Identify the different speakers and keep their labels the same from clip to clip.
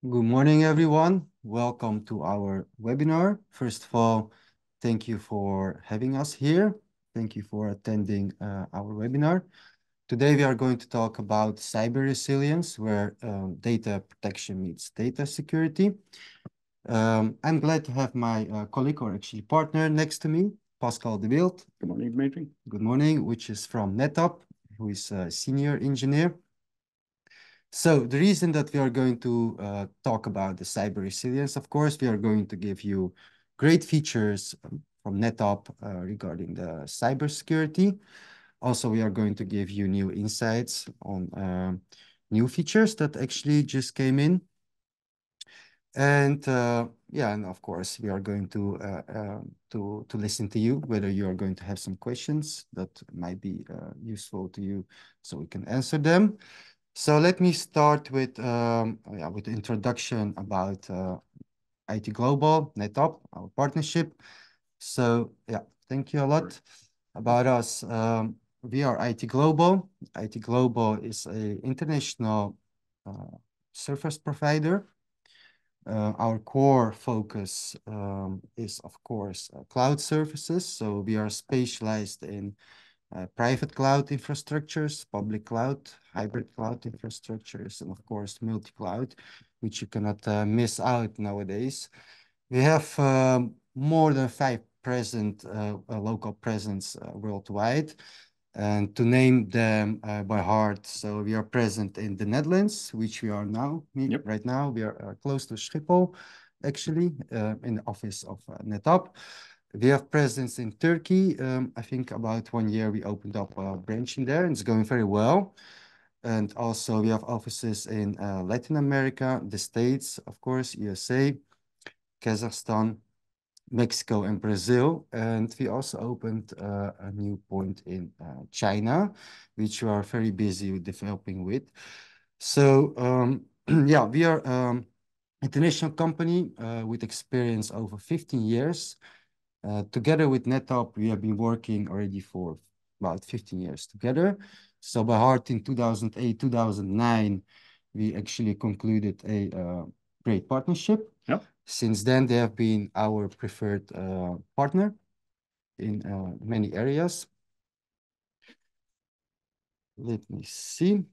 Speaker 1: Good morning, everyone. Welcome to our webinar. First of all, thank you for having us here. Thank you for attending our webinar. Today, we are going to talk about cyber resilience, where data protection meets data security. I'm glad to have my colleague, or actually partner, next to me, Pascal de Wild.
Speaker 2: Good morning, Dimitri.
Speaker 1: Good morning, which is from NetApp, who is a senior engineer. So the reason that we are going to talk about the cyber resilience, of course, we are going to give you great features from NetApp regarding the cybersecurity. Also, we are going to give you new insights on new features that actually just came in. And yeah, and of course, we are going to listen to you, whether you are going to have some questions that might be useful to you, so we can answer them. So let me start with the introduction about IT Global, NetApp, our partnership. So yeah, thank you a lot. About us, we are IT Global. IT Global is an international service provider. Our core focus is, of course, cloud services. So we are specialized in private cloud infrastructures, public cloud, hybrid cloud infrastructures, and of course, multi-cloud, which you cannot miss out nowadays. We have more than 5 present local presence worldwide. And to name them by heart, so we are present in the Netherlands, which we are now. Right now, we are close to Schiphol, actually, in the office of NetApp. We have presence in Turkey. I think about 1 year we opened up a branch in there, and it's going very well. And also we have offices in Latin America, the States, of course, USA, Kazakhstan, Mexico, and Brazil. And we also opened a new point in China, which we are very busy with developing with. So yeah, we are international company with experience over 15 years. Together with NetApp, we have been working already for about 15 years together. So by heart, in 2008, 2009, we actually concluded a great partnership.
Speaker 2: Yep.
Speaker 1: Since then, they have been our preferred partner in many areas. Let me see.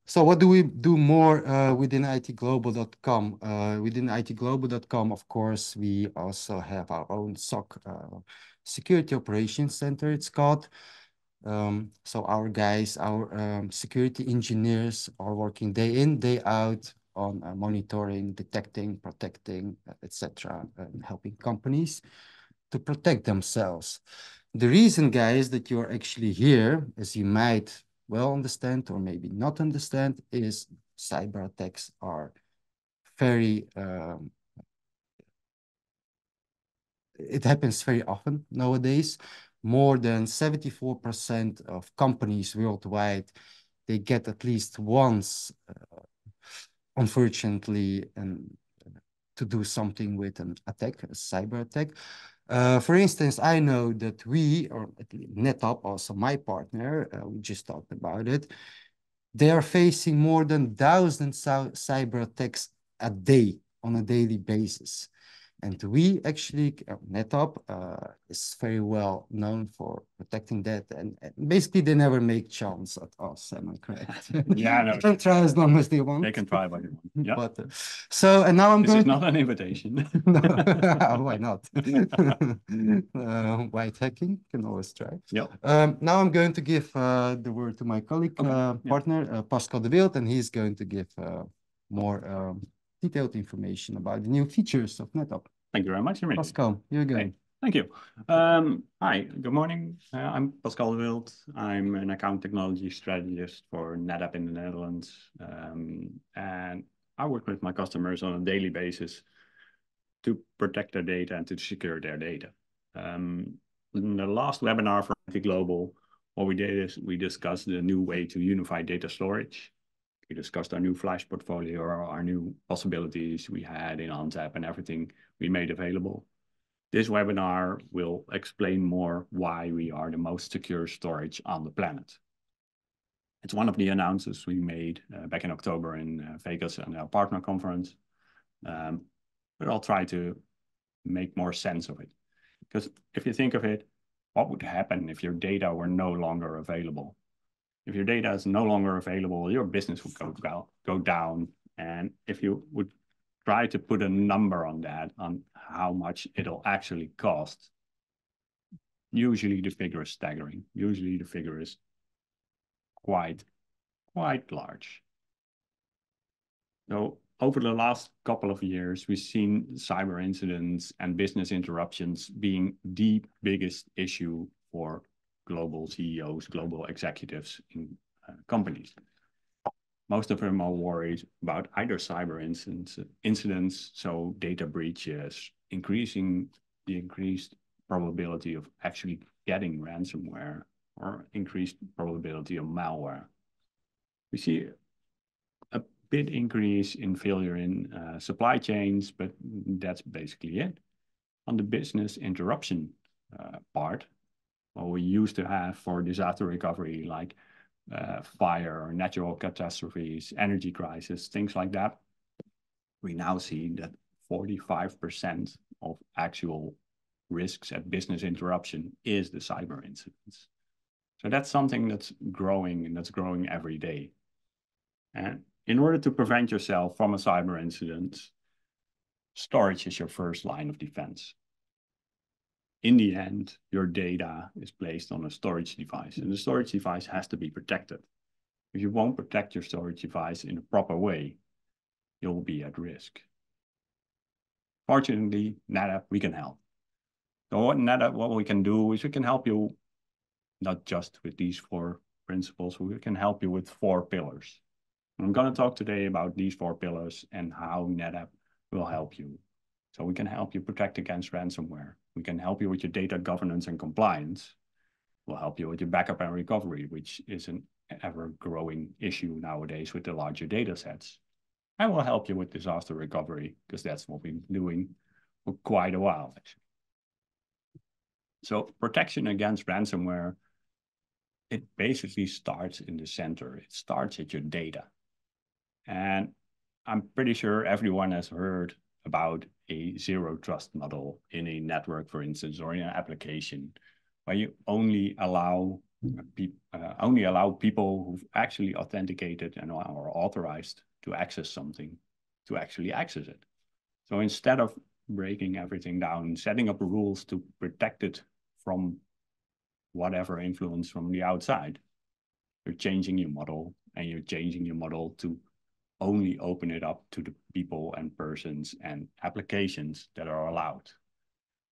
Speaker 1: So what do we do more within ITGlobal.com? Within ITGlobal.com, of course, we also have our own SOC, Security Operations Center, it's called. So our guys, our security engineers are working day in, day out on monitoring, detecting, protecting, etc., and helping companies to protect themselves. The reason, guys, that you're actually here, as you might well understand or maybe not understand, is cyber attacks are very, it happens very often nowadays. More than 74% of companies worldwide, they get at least once, unfortunately, to do something with an attack, a cyber attack. For instance, I know that we, or at least NetApp, also my partner, we just talked about it, they are facing more than 1,000 cyber attacks a day on a daily basis. And we actually, NetApp is very well known for protecting that. And basically, they never make chance at us, am I correct?
Speaker 2: Yeah, no.
Speaker 1: They can try as long as they want.
Speaker 2: They can try what they want. Yeah.
Speaker 1: But, so, and now I'm
Speaker 2: This
Speaker 1: going
Speaker 2: is not an invitation.
Speaker 1: No, why not? White hacking can always try.
Speaker 2: Yep.
Speaker 1: Now I'm going to give the word to my colleague, partner, Pascal de Wild, and he's going to give more detailed information about the new features of NetApp.
Speaker 2: Thank you very much, Dimitri.
Speaker 1: Pascal, you're good.
Speaker 2: Hey, thank you. Hi, good morning. I'm Pascal de Wild. I'm an account technology strategist for NetApp in the Netherlands. And I work with my customers on a daily basis to protect their data and to secure their data. In the last webinar for IT Global, what we did is we discussed the new way to unify data storage. We discussed our new flash portfolio, our new possibilities we had in ONTAP and everything we made available. This webinar will explain more why we are the most secure storage on the planet. It's one of the announcements we made back in October in Vegas and our partner conference. But I'll try to make more sense of it. Because if you think of it, what would happen if your data were no longer available? If your data is no longer available, your business would go down. And if you would try to put a number on that, on how much it'll actually cost, usually the figure is staggering. Usually the figure is quite large. So over the last couple of years, we've seen cyber incidents and business interruptions being the biggest issue for global CEOs, global executives in companies. Most of them are worried about either cyber incidents, so data breaches, increasing the increased probability of actually getting ransomware, or increased probability of malware. We see a bit increase in failure in supply chains, but that's basically it. On the business interruption part, what we used to have for disaster recovery, like fire or natural catastrophes, energy crisis, things like that, we now see that 45% of actual risks at business interruption is the cyber incidents. So that's something that's growing, and that's growing every day. And in order to prevent yourself from a cyber incident, storage is your first line of defense. In the end, your data is placed on a storage device, and the storage device has to be protected. If you won't protect your storage device in a proper way, you'll be at risk. Fortunately, NetApp, we can help. So what we can do is we can help you not just with these 4 principles, we can help you with 4 pillars. I'm going to talk today about these 4 pillars and how NetApp will help you. So we can help you protect against ransomware. We can help you with your data governance and compliance. We'll help you with your backup and recovery, which is an ever-growing issue nowadays with the larger data sets. And we'll help you with disaster recovery, because that's what we've been doing for quite a while, actually. So protection against ransomware, it basically starts in the center. It starts at your data. And I'm pretty sure everyone has heard about a zero trust model in a network, for instance, or in an application, where you only allow people who've actually authenticated and are authorized to access something to actually access it. So instead of breaking everything down, setting up rules to protect it from whatever influence from the outside, you're changing your model, and you're changing your model to only open it up to the people and persons and applications that are allowed.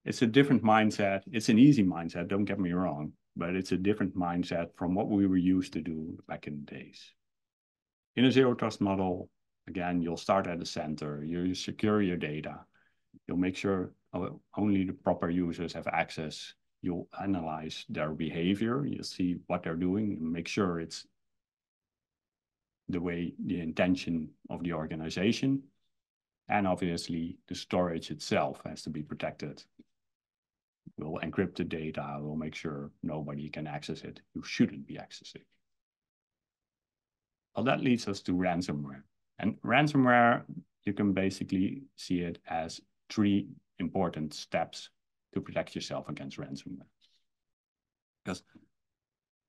Speaker 2: It's a different mindset. It's an easy mindset, don't get me wrong, but it's a different mindset from what we were used to do back in the days. In a zero trust model, again, you'll start at the center, you secure your data, you'll make sure only the proper users have access, you'll analyze their behavior, you'll see what they're doing, and make sure it's the intention of the organization. And obviously the storage itself has to be protected. We'll encrypt the data, we'll make sure nobody can access it. You shouldn't be accessing. Well, that leads us to ransomware. And ransomware, you can basically see it as 3 important steps to protect yourself against ransomware. Because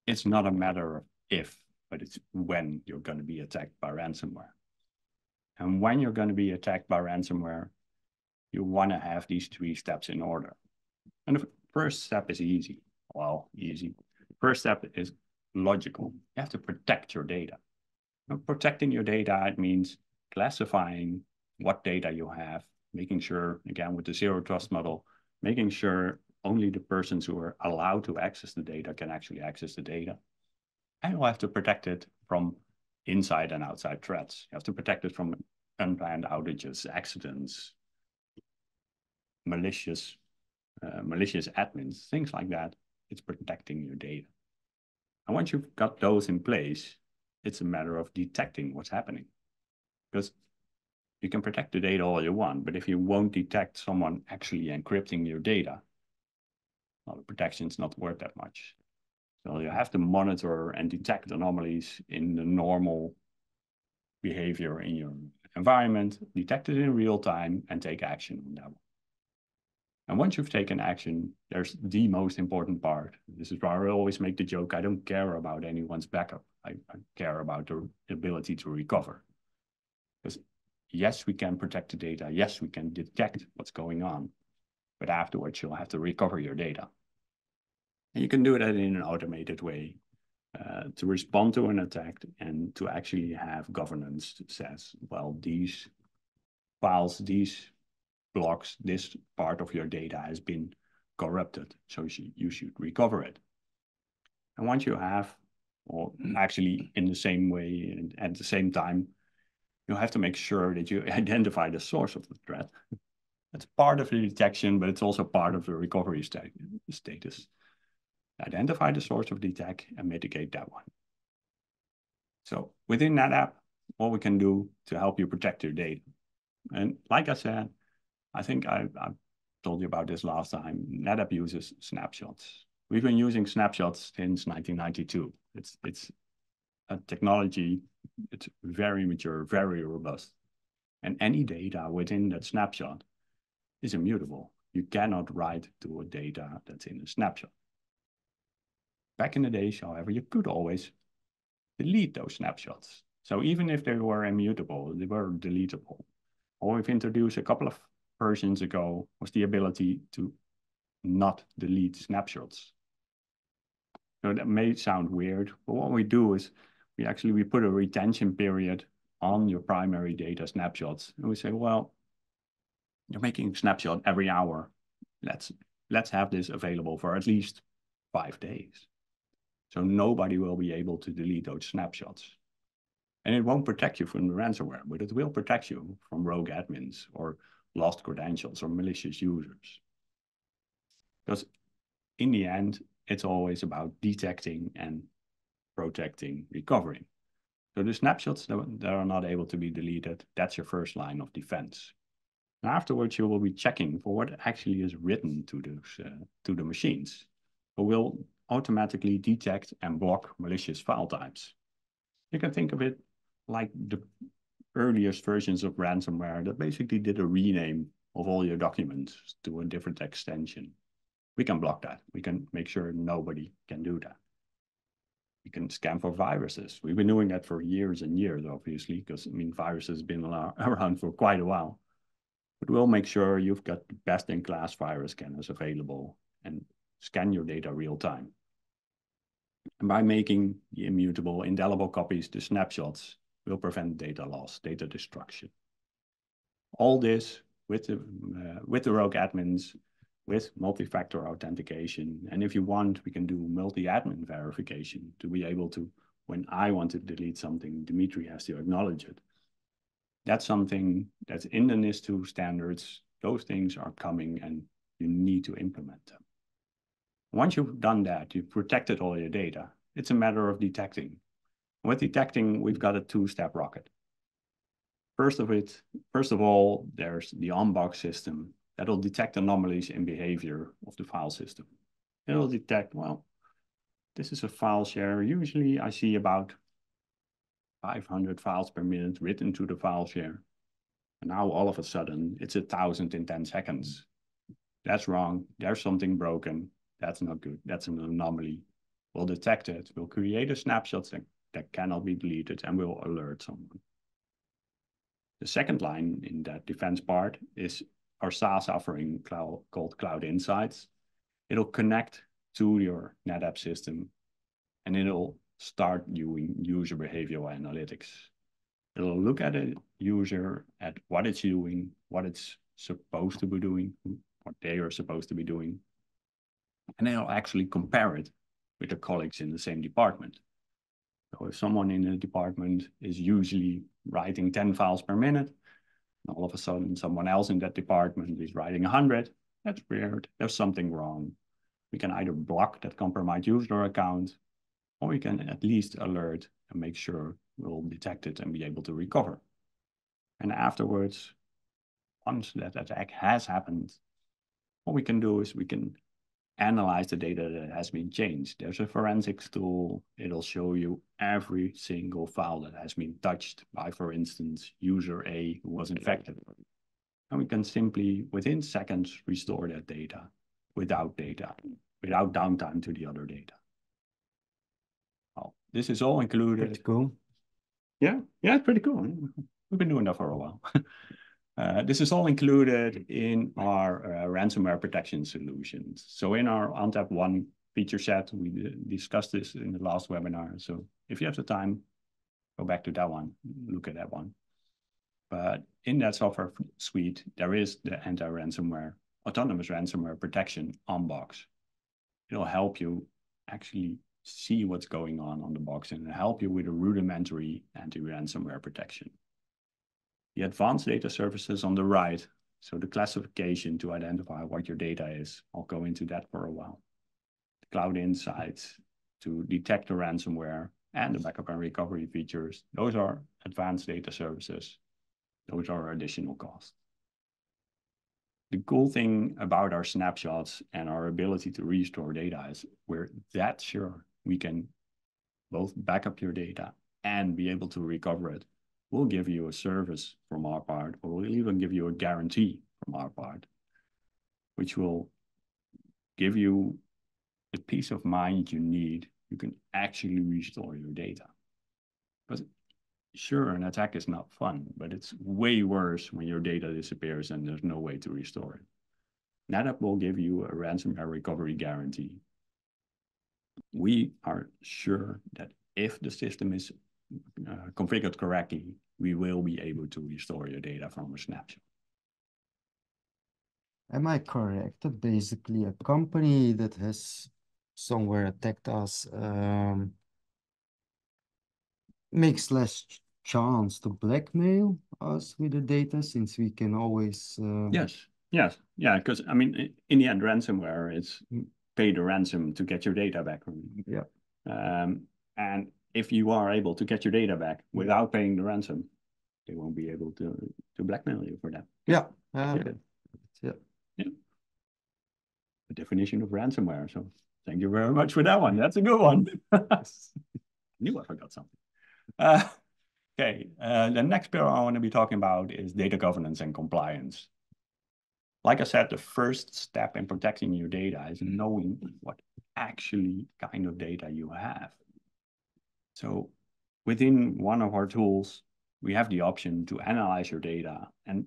Speaker 2: it's not a matter of if, but it's when you're going to be attacked by ransomware. And when you're going to be attacked by ransomware, you want to have these 3 steps in order. And the first step is easy. Well, easy. The first step is logical. You have to protect your data. Now, protecting your data, it means classifying what data you have, making sure, again, with the zero trust model, making sure only the persons who are allowed to access the data can actually access the data. And you'll have to protect it from inside and outside threats. You have to protect it from unplanned outages, accidents, malicious admins, things like that. It's protecting your data. And once you've got those in place, it's a matter of detecting what's happening. Because you can protect the data all you want, but if you won't detect someone actually encrypting your data, well, the protection's not worth that much. So you have to monitor and detect anomalies in the normal behavior in your environment, detect it in real time, and take action on that one. And once you've taken action, there's the most important part. This is why I always make the joke, I don't care about anyone's backup. I care about the ability to recover. Because yes, we can protect the data. Yes, we can detect what's going on. But afterwards, you'll have to recover your data. And you can do that in an automated way to respond to an attack and to actually have governance that says, well, these files, these blocks, this part of your data has been corrupted, so you should recover it. And once you have, or actually in the same way and at the same time, you have to make sure that you identify the source of the threat. That's part of the detection, but it's also part of the recovery status. Identify the source of the attack and mitigate that one. So within NetApp, what we can do to help you protect your data. And like I said, I think I told you about this last time, NetApp uses snapshots. We've been using snapshots since 1992. It's a technology, it's very mature, very robust. And any data within that snapshot is immutable. You cannot write to a data that's in a snapshot. Back in the days, however, you could always delete those snapshots. So even if they were immutable, they were deletable. What we've introduced a couple of versions ago was the ability to not delete snapshots. So that may sound weird, but what we do is we put a retention period on your primary data snapshots. And we say, well, you're making a snapshot every hour. Let's have this available for at least 5 days. So nobody will be able to delete those snapshots. And it won't protect you from the ransomware, but it will protect you from rogue admins or lost credentials or malicious users. Because in the end, it's always about detecting and protecting recovery. So the snapshots that are not able to be deleted, that's your first line of defense. And afterwards, you will be checking for what actually is written to the machines. It will automatically detect and block malicious file types. You can think of it like the earliest versions of ransomware that basically did a rename of all your documents to a different extension. We can block that. We can make sure nobody can do that. We can scan for viruses. We've been doing that for years and years, obviously, because viruses have been around for quite a while. But we'll make sure you've got the best-in-class virus scanners available and scan your data real time. And by making the immutable, indelible copies, the snapshots, will prevent data loss, data destruction. All this with the rogue admins, with multi-factor authentication. And if you want, we can do multi-admin verification to be able to, when I want to delete something, Dimitri has to acknowledge it. That's something that's in the NIS2 standards. Those things are coming and you need to implement them. Once you've done that, you've protected all your data. It's a matter of detecting. With detecting, we've got a two-step rocket. First of all, there's the on-box system that'll detect anomalies in behavior of the file system. It'll detect, well, this is a file share. Usually I see about 500 files per minute written to the file share. And now all of a sudden it's 1,000 in 10 seconds. That's wrong. There's something broken. That's not good. That's an anomaly. We'll detect it. We'll create a snapshot that cannot be deleted and we'll alert someone. The second line in that defense part is our SaaS offering called Cloud Insights. It'll connect to your NetApp system and it'll start doing user behavioral analytics. It'll look at a user, at what it's doing, what it's supposed to be doing, what they are supposed to be doing. And it'll actually compare it with the colleagues in the same department. So if someone in a department is usually writing 10 files per minute, and all of a sudden someone else in that department is writing 100, that's weird, there's something wrong. We can either block that compromised user account, or we can at least alert and make sure we'll detect it and be able to recover. And afterwards, once that attack has happened, what we can do is we can analyze the data that has been changed. There's a forensics tool. It'll show you every single file that has been touched by, for instance, user A who was infected. And we can simply, within seconds, restore that data, without downtime to the other data. Well, this is all included.
Speaker 1: Pretty cool.
Speaker 2: Yeah, it's pretty cool. We've been doing that for a while. This is all included in our ransomware protection solutions. So in our ONTAP One feature set, we discussed this in the last webinar. So if you have the time, go back to that one, look at that one. But in that software suite, there is the anti-ransomware, autonomous ransomware protection on box. It'll help you actually see what's going on the box and help you with a rudimentary anti-ransomware protection. The advanced data services on the right, so the classification to identify what your data is. I'll go into that for a while. The cloud insights to detect the ransomware and the backup and recovery features. Those are advanced data services. Those are additional costs. The cool thing about our snapshots and our ability to restore data is we're that sure we can both back up your data and be able to recover it. We'll give you a service from our part, or we'll even give you a guarantee from our part, which will give you the peace of mind you need. You can actually restore your data. But sure, an attack is not fun, but it's way worse when your data disappears and there's no way to restore it. NetApp will give you a ransomware recovery guarantee. We are sure that if the system is configured correctly, we will be able to restore your data from a snapshot.
Speaker 1: Am I correct that basically a company that has somewhere attacked us makes less chance to blackmail us with the data, since we can always
Speaker 2: Yes, because I mean, in the end, ransomware is pay the ransom to get your data back.
Speaker 1: Yeah.
Speaker 2: And if you are able to get your data back without paying the ransom, they won't be able to blackmail you for that.
Speaker 1: Yeah.
Speaker 2: Yeah. The definition of ransomware. So thank you very much for that one. That's a good one. I knew I forgot something. Okay, the next pillar I want to be talking about is data governance and compliance. Like I said, the first step in protecting your data is knowing what actually kind of data you have. So within one of our tools, we have the option to analyze your data and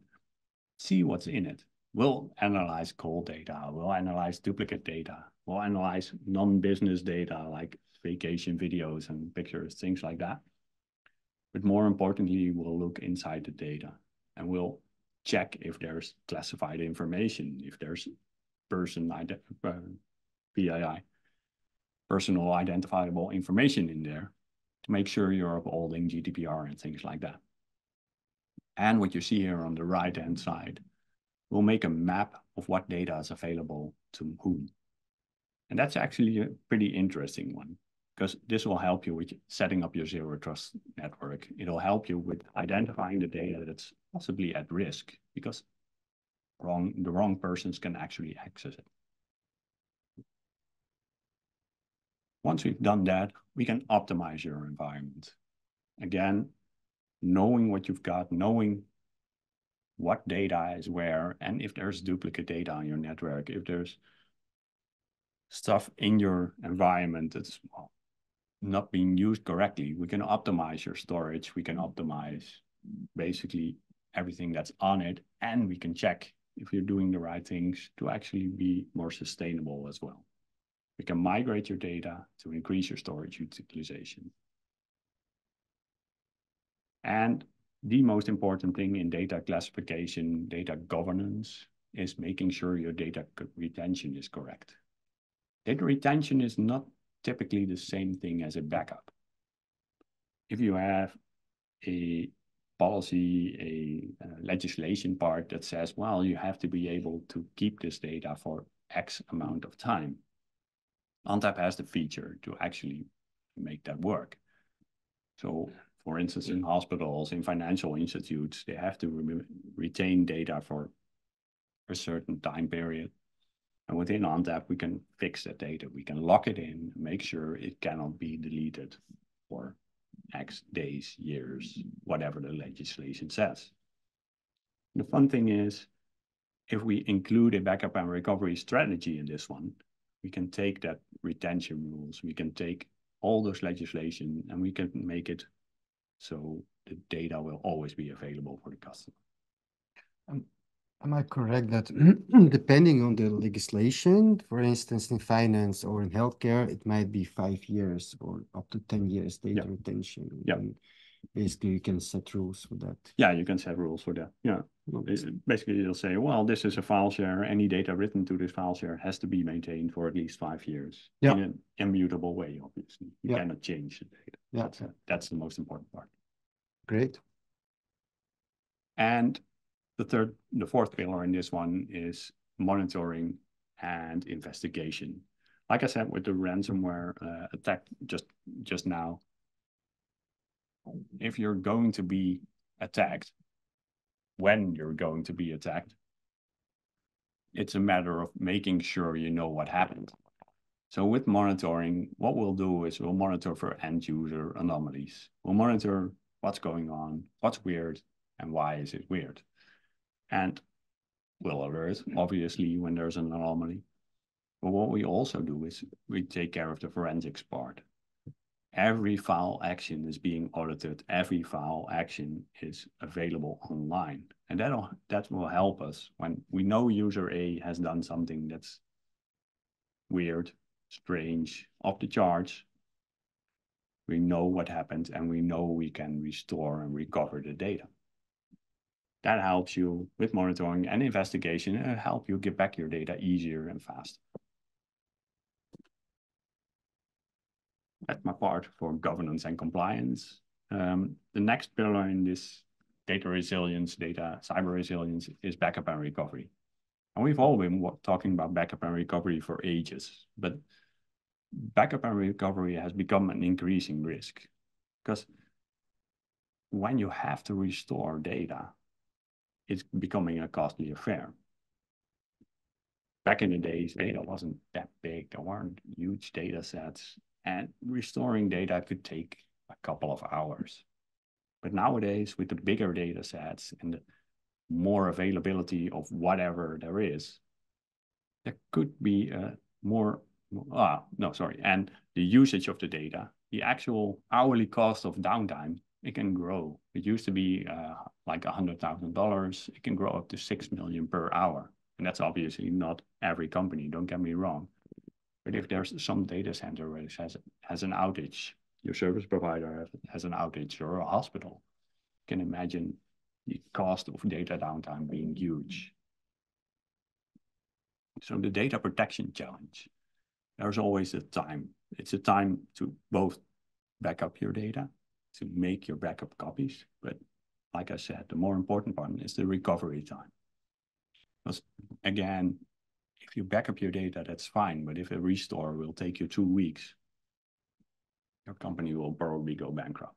Speaker 2: see what's in it. We'll analyze cold data, we'll analyze duplicate data, we'll analyze non-business data like vacation videos and pictures, things like that. But more importantly, we'll look inside the data and we'll check if there's classified information, if there's PII, personal identifiable information in there, to make sure you're upholding GDPR and things like that. And what you see here on the right-hand side, we'll make a map of what data is available to whom. And that's actually a pretty interesting one, because this will help you with setting up your zero trust network. It'll help you with identifying the data that's possibly at risk, because the wrong persons can actually access it. Once we've done that, we can optimize your environment. Again, knowing what you've got, knowing what data is where, and if there's duplicate data on your network, if there's stuff in your environment that's not being used correctly, we can optimize your storage, we can optimize basically everything that's on it, and we can check if you're doing the right things to actually be more sustainable as well. We can migrate your data to increase your storage utilization. And the most important thing in data classification, data governance, is making sure your data retention is correct. Data retention is not typically the same thing as a backup. If you have a policy, a legislation part that says, well, you have to be able to keep this data for X amount of time, ONTAP has the feature to actually make that work. So for instance, in hospitals, in financial institutes, they have to retain data for a certain time period. And within ONTAP, we can fix that data. We can lock it in, make sure it cannot be deleted for X days, years, whatever the legislation says. The fun thing is, if we include a backup and recovery strategy in this one, we can take that retention rules, we can take all those legislation, and we can make it so the data will always be available for the customer.
Speaker 1: Am I correct that depending on the legislation, for instance, in finance or in healthcare, it might be 5 years or up to 10 years data retention?
Speaker 2: Yeah.
Speaker 1: And basically, you can set rules for that.
Speaker 2: Yeah, you can set rules for that. Yeah. Basically, you'll say, well, this is a file share. Any data written to this file share has to be maintained for at least 5 years in an immutable way, obviously. You cannot change the data. Yeah. That's the most important part.
Speaker 1: Great.
Speaker 2: And the fourth pillar in this one is monitoring and investigation. Like I said, with the ransomware attack just now, if you're going to be attacked, when you're going to be attacked, it's a matter of making sure you know what happened. So with monitoring, what we'll do is we'll monitor for end user anomalies. We'll monitor what's going on, what's weird, and why is it weird. And we'll alert, obviously, when there's an anomaly. But what we also do is we take care of the forensics part. Every file action is being audited. Every file action is available online. And that will help us when we know user A has done something that's weird, strange, off the charts. We know what happened and we know we can restore and recover the data. That helps you with monitoring and investigation and help you get back your data easier and faster. That's my part for governance and compliance. The next pillar in this data resilience, cyber resilience is backup and recovery. And we've all been talking about backup and recovery for ages, but backup and recovery has become an increasing risk because when you have to restore data, it's becoming a costly affair. Back in the days, data wasn't that big. There weren't huge data sets, and restoring data could take a couple of hours. But nowadays, with the bigger data sets and the more availability of whatever there is, there could be and the usage of the data, the actual hourly cost of downtime, it can grow. It used to be like $100,000. It can grow up to 6 million per hour. And that's obviously not every company, don't get me wrong. But if there's some data center which has an outage, your service provider has an outage, or a hospital, you can imagine the cost of data downtime being huge. So the data protection challenge, there's always a time. It's a time to both back up your data, to make your backup copies. But like I said, the more important part is the recovery time. Because again, if you back up your data, that's fine. But if a restore will take you 2 weeks, your company will probably go bankrupt.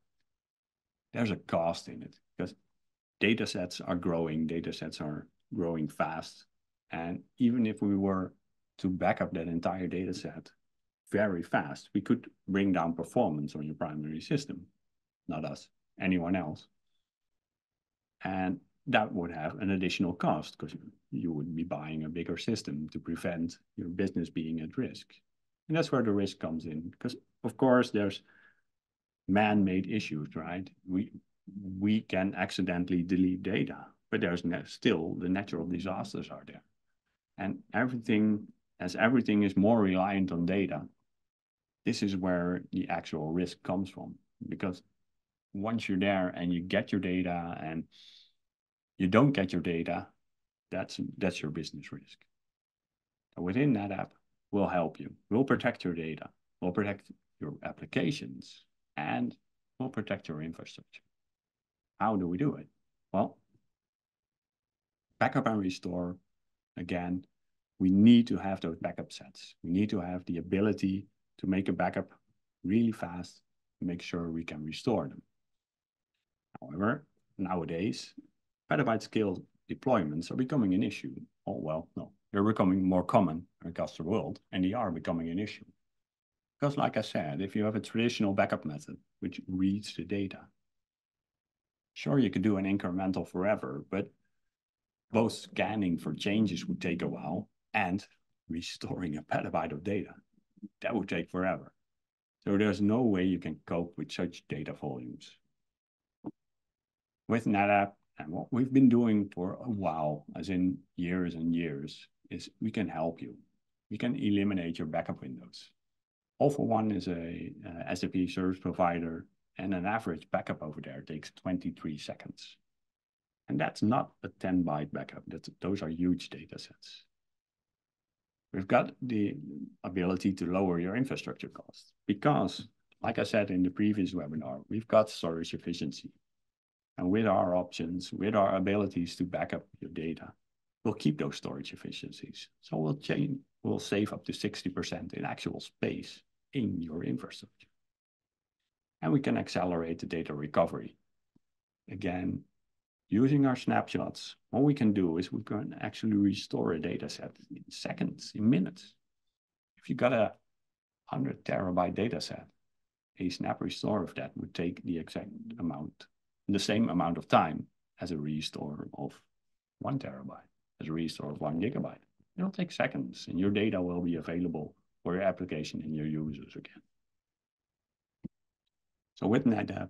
Speaker 2: There's a cost in it because data sets are growing fast. And even if we were to back up that entire data set very fast, we could bring down performance on your primary system. Not us, anyone else. And that would have an additional cost because you would be buying a bigger system to prevent your business being at risk. And that's where the risk comes in because, of course, there's man-made issues, right? We can accidentally delete data, but there's still the natural disasters are there. And everything is more reliant on data, this is where the actual risk comes from. Because once you're there and you get your data and you don't get your data, that's your business risk. So within NetApp, we'll help you. We'll protect your data. We'll protect your applications and we'll protect your infrastructure. How do we do it? Well, backup and restore, again, we need to have those backup sets. We need to have the ability to make a backup really fast, make sure we can restore them. However, nowadays, petabyte scale deployments are becoming an issue. Oh, well, no, They're becoming more common across the world, and they are becoming an issue. Because like I said, if you have a traditional backup method, which reads the data, sure, you could do an incremental forever, but both scanning for changes would take a while and restoring a petabyte of data. That would take forever. So there's no way you can cope with such data volumes. With NetApp, and what we've been doing for a while, as in years and years, is we can help you. We can eliminate your backup windows. All for One is a SAP service provider, and an average backup over there takes 23 seconds. And that's not a 10-byte backup. Those are huge data sets. We've got the ability to lower your infrastructure costs because, like I said in the previous webinar, we've got storage efficiency. And with our options, with our abilities to back up your data, we'll keep those storage efficiencies. So we'll save up to 60% in actual space in your infrastructure. And we can accelerate the data recovery. Again, using our snapshots, what we can do is we can actually restore a data set in seconds, in minutes. If you got a 100 terabyte data set, a snap restore of that would take the exact amount, the same amount of time as a restore of 1 terabyte, as a restore of 1 gigabyte. It'll take seconds, and your data will be available for your application and your users again. So with NetApp,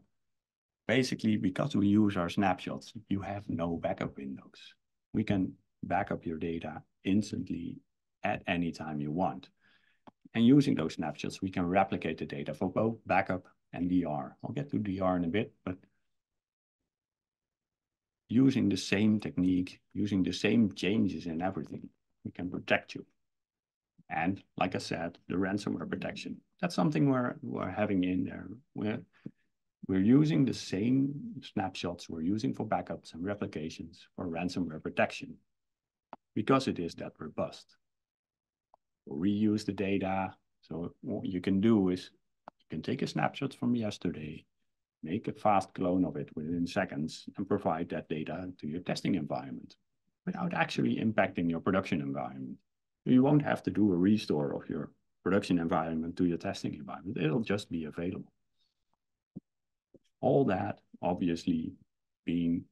Speaker 2: basically, because we use our snapshots, you have no backup windows. We can back up your data instantly at any time you want. And using those snapshots, we can replicate the data for both backup and DR. I'll get to DR in a bit, but using the same technique, using the same changes in everything, we can protect you. And like I said, the ransomware protection, that's something we're having in there. We're using the same snapshots we're using for backups and replications for ransomware protection because it is that robust. We'll reuse the data. So what you can do is you can take a snapshot from yesterday, make a fast clone of it within seconds, and provide that data to your testing environment without actually impacting your production environment. You won't have to do a restore of your production environment to your testing environment. It'll just be available. All that obviously being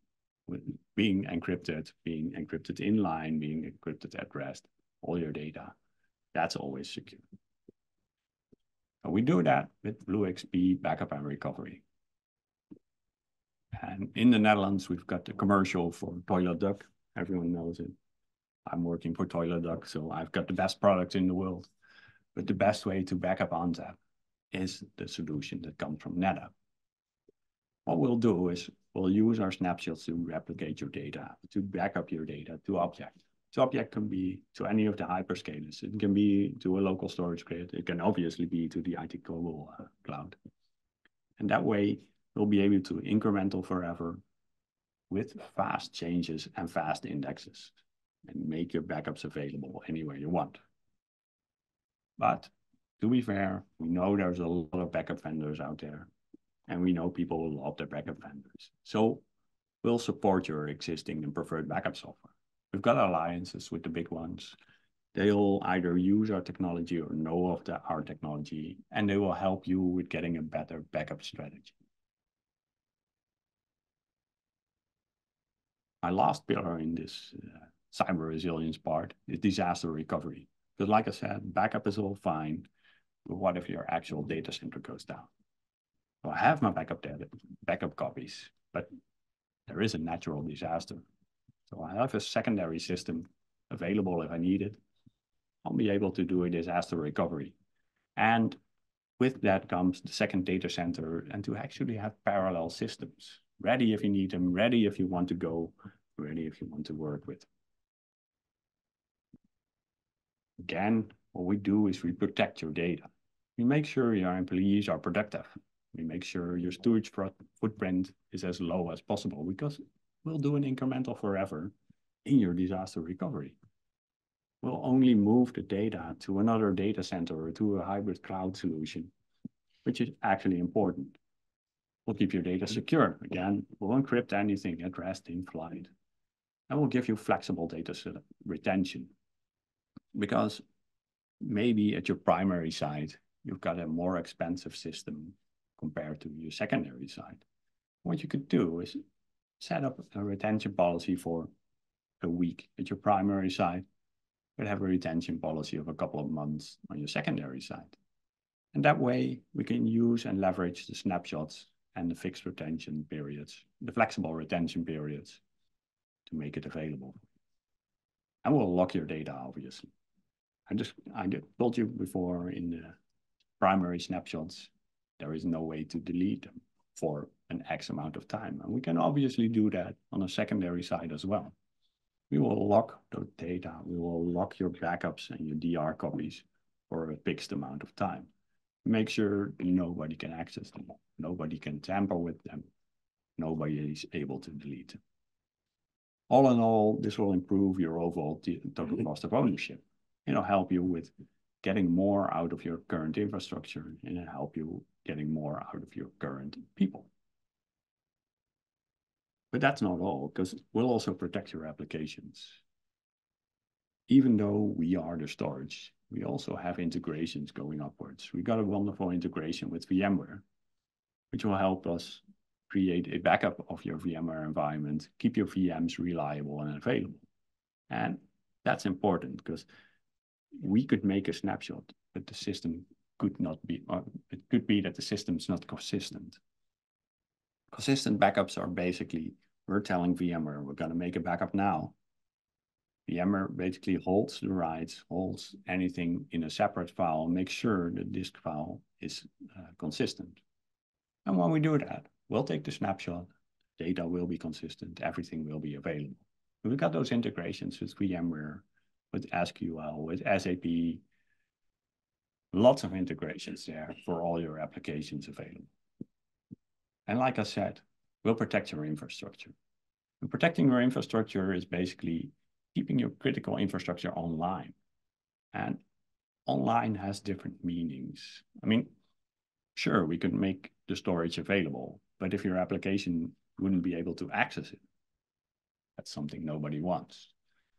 Speaker 2: encrypted, being encrypted inline, being encrypted at rest, all your data, that's always secure. And we do that with BlueXP backup and recovery. And in the Netherlands, we've got the commercial for Toilet Duck. Everyone knows it. I'm working for Toilet Duck, so I've got the best products in the world. But the best way to back up ONTAP is the solution that comes from NetApp. What we'll do is we'll use our snapshots to replicate your data, to back up your data to object. So object can be to any of the hyperscalers. It can be to a local storage grid. It can obviously be to the ITGLOBAL cloud. And that way, we'll be able to incremental forever with fast changes and fast indexes and make your backups available anywhere you want. But to be fair, we know there's a lot of backup vendors out there, and we know people will love their backup vendors. So we'll support your existing and preferred backup software. We've got alliances with the big ones. They'll either use our technology or know of our technology, and they will help you with getting a better backup strategy. My last pillar in this cyber resilience part is disaster recovery. Because like I said, backup is all fine, but what if your actual data center goes down? So I have my backup copies, but there is a natural disaster. So I have a secondary system available if I need it. I'll be able to do a disaster recovery. And with that comes the second data center, and to actually have parallel systems, ready if you need them, ready if you want to go, ready if you want to work with. Again, what we do is we protect your data. We make sure your employees are productive. We make sure your storage footprint is as low as possible because we'll do an incremental forever in your disaster recovery. We'll only move the data to another data center or to a hybrid cloud solution, which is actually important. We'll keep your data secure. Again, we'll encrypt anything at rest in flight. And we'll give you flexible data retention. Because maybe at your primary site, you've got a more expensive system compared to your secondary site. What you could do is set up a retention policy for a week at your primary site, but have a retention policy of a couple of months on your secondary site. And that way we can use and leverage the snapshots and the fixed retention periods, the flexible retention periods, to make it available. And we'll lock your data, obviously. I told you before, in the primary snapshots, there is no way to delete them for an X amount of time. And we can obviously do that on a secondary side as well. We will lock the data. We will lock your backups and your DR copies for a fixed amount of time. Make sure nobody can access them. Nobody can tamper with them. Nobody is able to delete them. All in all, this will improve your overall total cost of ownership. It'll help you with getting more out of your current infrastructure, and it'll help you getting more out of your current people. But that's not all, because we'll also protect your applications. Even though we are the storage, we also have integrations going upwards. We got a wonderful integration with VMware, which will help us create a backup of your VMware environment, keep your VMs reliable and available. And that's important, because we could make a snapshot, but the system could not be, or it could be that the system's not consistent. Consistent backups are basically, we're telling VMware, we're going to make a backup now. VMware basically holds the rights, holds anything in a separate file, and makes sure the disk file is consistent. And when we do that, we'll take the snapshot, data will be consistent, everything will be available. And we've got those integrations with VMware, with SQL, with SAP, lots of integrations there for all your applications available. And like I said, we'll protect your infrastructure. And protecting your infrastructure is basically keeping your critical infrastructure online. And online has different meanings. I mean, sure, we could make the storage available, but if your application wouldn't be able to access it, that's something nobody wants.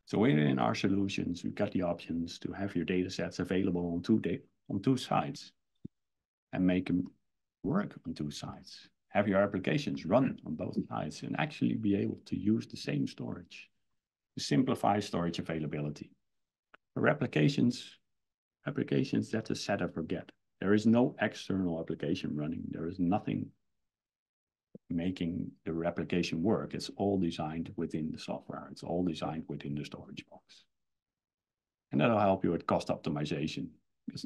Speaker 2: So within our solutions, we've got the options to have your data sets available on two sites and make them work on two sites. Have your applications run on both sides and actually be able to use the same storage to simplify storage availability. For applications, that's a set and forget. There is no external application running. There is nothing making the replication work. It's all designed within the software. It's all designed within the storage box. And that'll help you with cost optimization. Because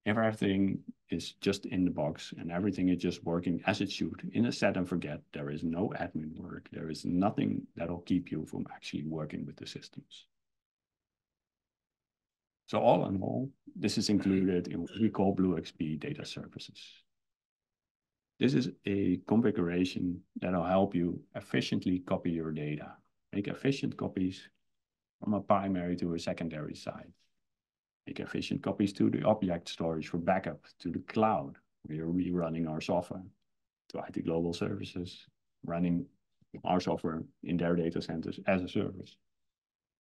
Speaker 2: if everything is just in the box and everything is just working as it should in a set and forget, there is no admin work. There is nothing that'll keep you from actually working with the systems. So all in all, this is included in what we call BlueXP data services. This is a configuration that'll help you efficiently copy your data, make efficient copies from a primary to a secondary site, make efficient copies to the object storage for backup, to the cloud, where we're running our software, to ITGLOBAL services, running our software in their data centers as a service,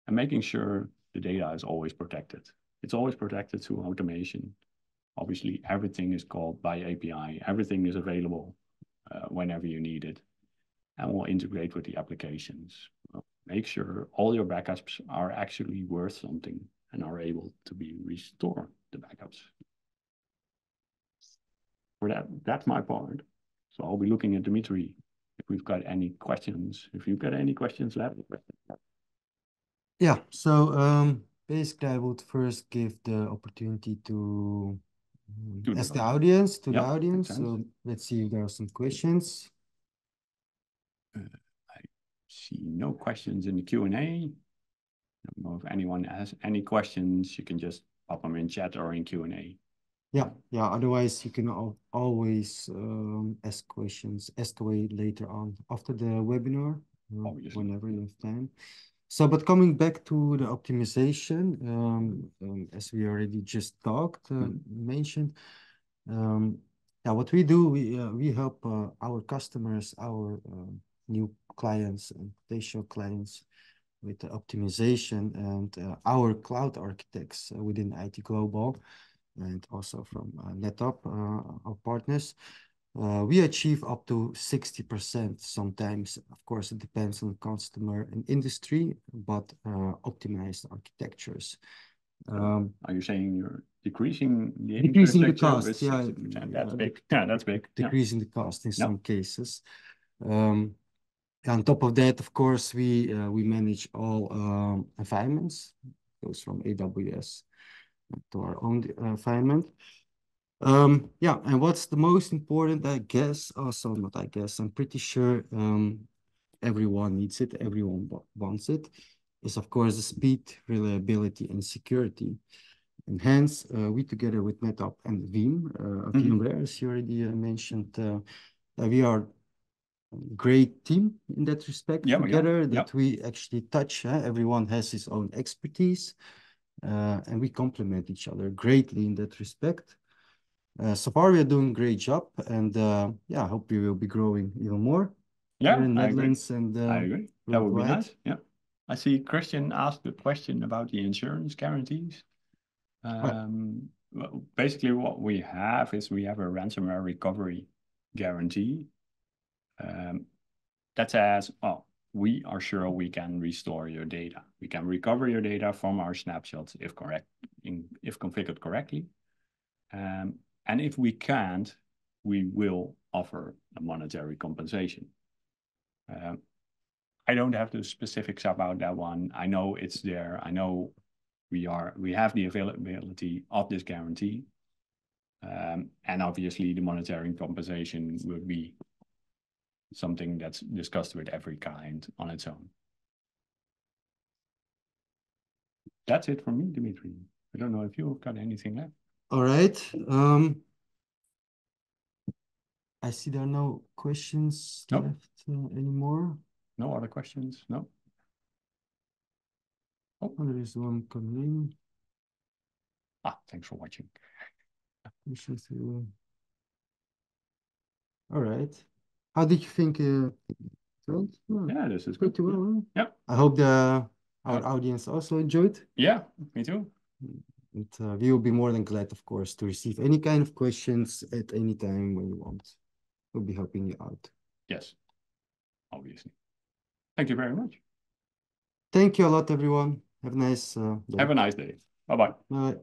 Speaker 2: and making sure the data is always protected. It's always protected through automation. Obviously, everything is called by API. Everything is available whenever you need it. And we'll integrate with the applications. We'll make sure all your backups are actually worth something and are able to be restored, the backups. For that, that's my part. So I'll be looking at Dimitri if we've got any questions. If you've got any questions left.
Speaker 1: Yeah, so basically I would first give the opportunity to ask the audience, to the audience. So let's see if there are some questions.
Speaker 2: I see no questions in the Q&A. I don't know if anyone has any questions. You can just pop them in chat or in Q&A.
Speaker 1: Yeah. Otherwise, you can always ask questions, ask away later on after the webinar, whenever you have time. So, but coming back to the optimization, as we already just mentioned, what we do, we help our customers, our new clients and potential clients with the optimization and our cloud architects within IT Global and also from NetApp, our partners, we achieve up to 60%. Sometimes, of course, it depends on customer and industry, but optimized architectures.
Speaker 2: Are you saying you're decreasing the
Speaker 1: Decreasing the
Speaker 2: infrastructure with
Speaker 1: cost, yeah,
Speaker 2: 60%? That's big. Yeah, that's big.
Speaker 1: decreasing the cost in some cases. On top of that, of course, we manage all environments. Goes from AWS to our own environment. Yeah, and what's the most important, I guess, also not I guess, I'm pretty sure everyone needs it, everyone wants it, is of course the speed, reliability, and security. And hence, we together with NetApp and VMware, as you already mentioned, we are a great team in that respect together, that we actually touch. Everyone has his own expertise, and we complement each other greatly in that respect. So far, we are doing a great job, and yeah, I hope we will be growing even more here in Netherlands and
Speaker 2: I agree. That would be nice. Yeah. I see Christian asked a question about the insurance guarantees. Well, basically, what we have is we have a ransomware recovery guarantee that says, oh, we are sure we can restore your data. We can recover your data from our snapshots if configured correctly. And if we can't, we will offer a monetary compensation. I don't have the specifics about that one. I know it's there. I know we have the availability of this guarantee. And obviously the monetary compensation will be something that's discussed with every client on its own. That's it for me, Dimitri. I don't know if you've got anything left.
Speaker 1: All right. I see there are no questions left anymore.
Speaker 2: No other questions? No?
Speaker 1: Oh, there is one coming in.
Speaker 2: Thanks for watching.
Speaker 1: All right. How did you think it went?
Speaker 2: Yeah, this is
Speaker 1: pretty well. Huh?
Speaker 2: Yeah.
Speaker 1: I hope our audience also enjoyed.
Speaker 2: Yeah, me too.
Speaker 1: And we will be more than glad, of course, to receive any kind of questions at any time when you want. We'll be helping you out.
Speaker 2: Yes, obviously. Thank you very much.
Speaker 1: Thank you a lot, everyone. Have a nice day.
Speaker 2: Have a nice day. Bye-bye.
Speaker 1: Bye.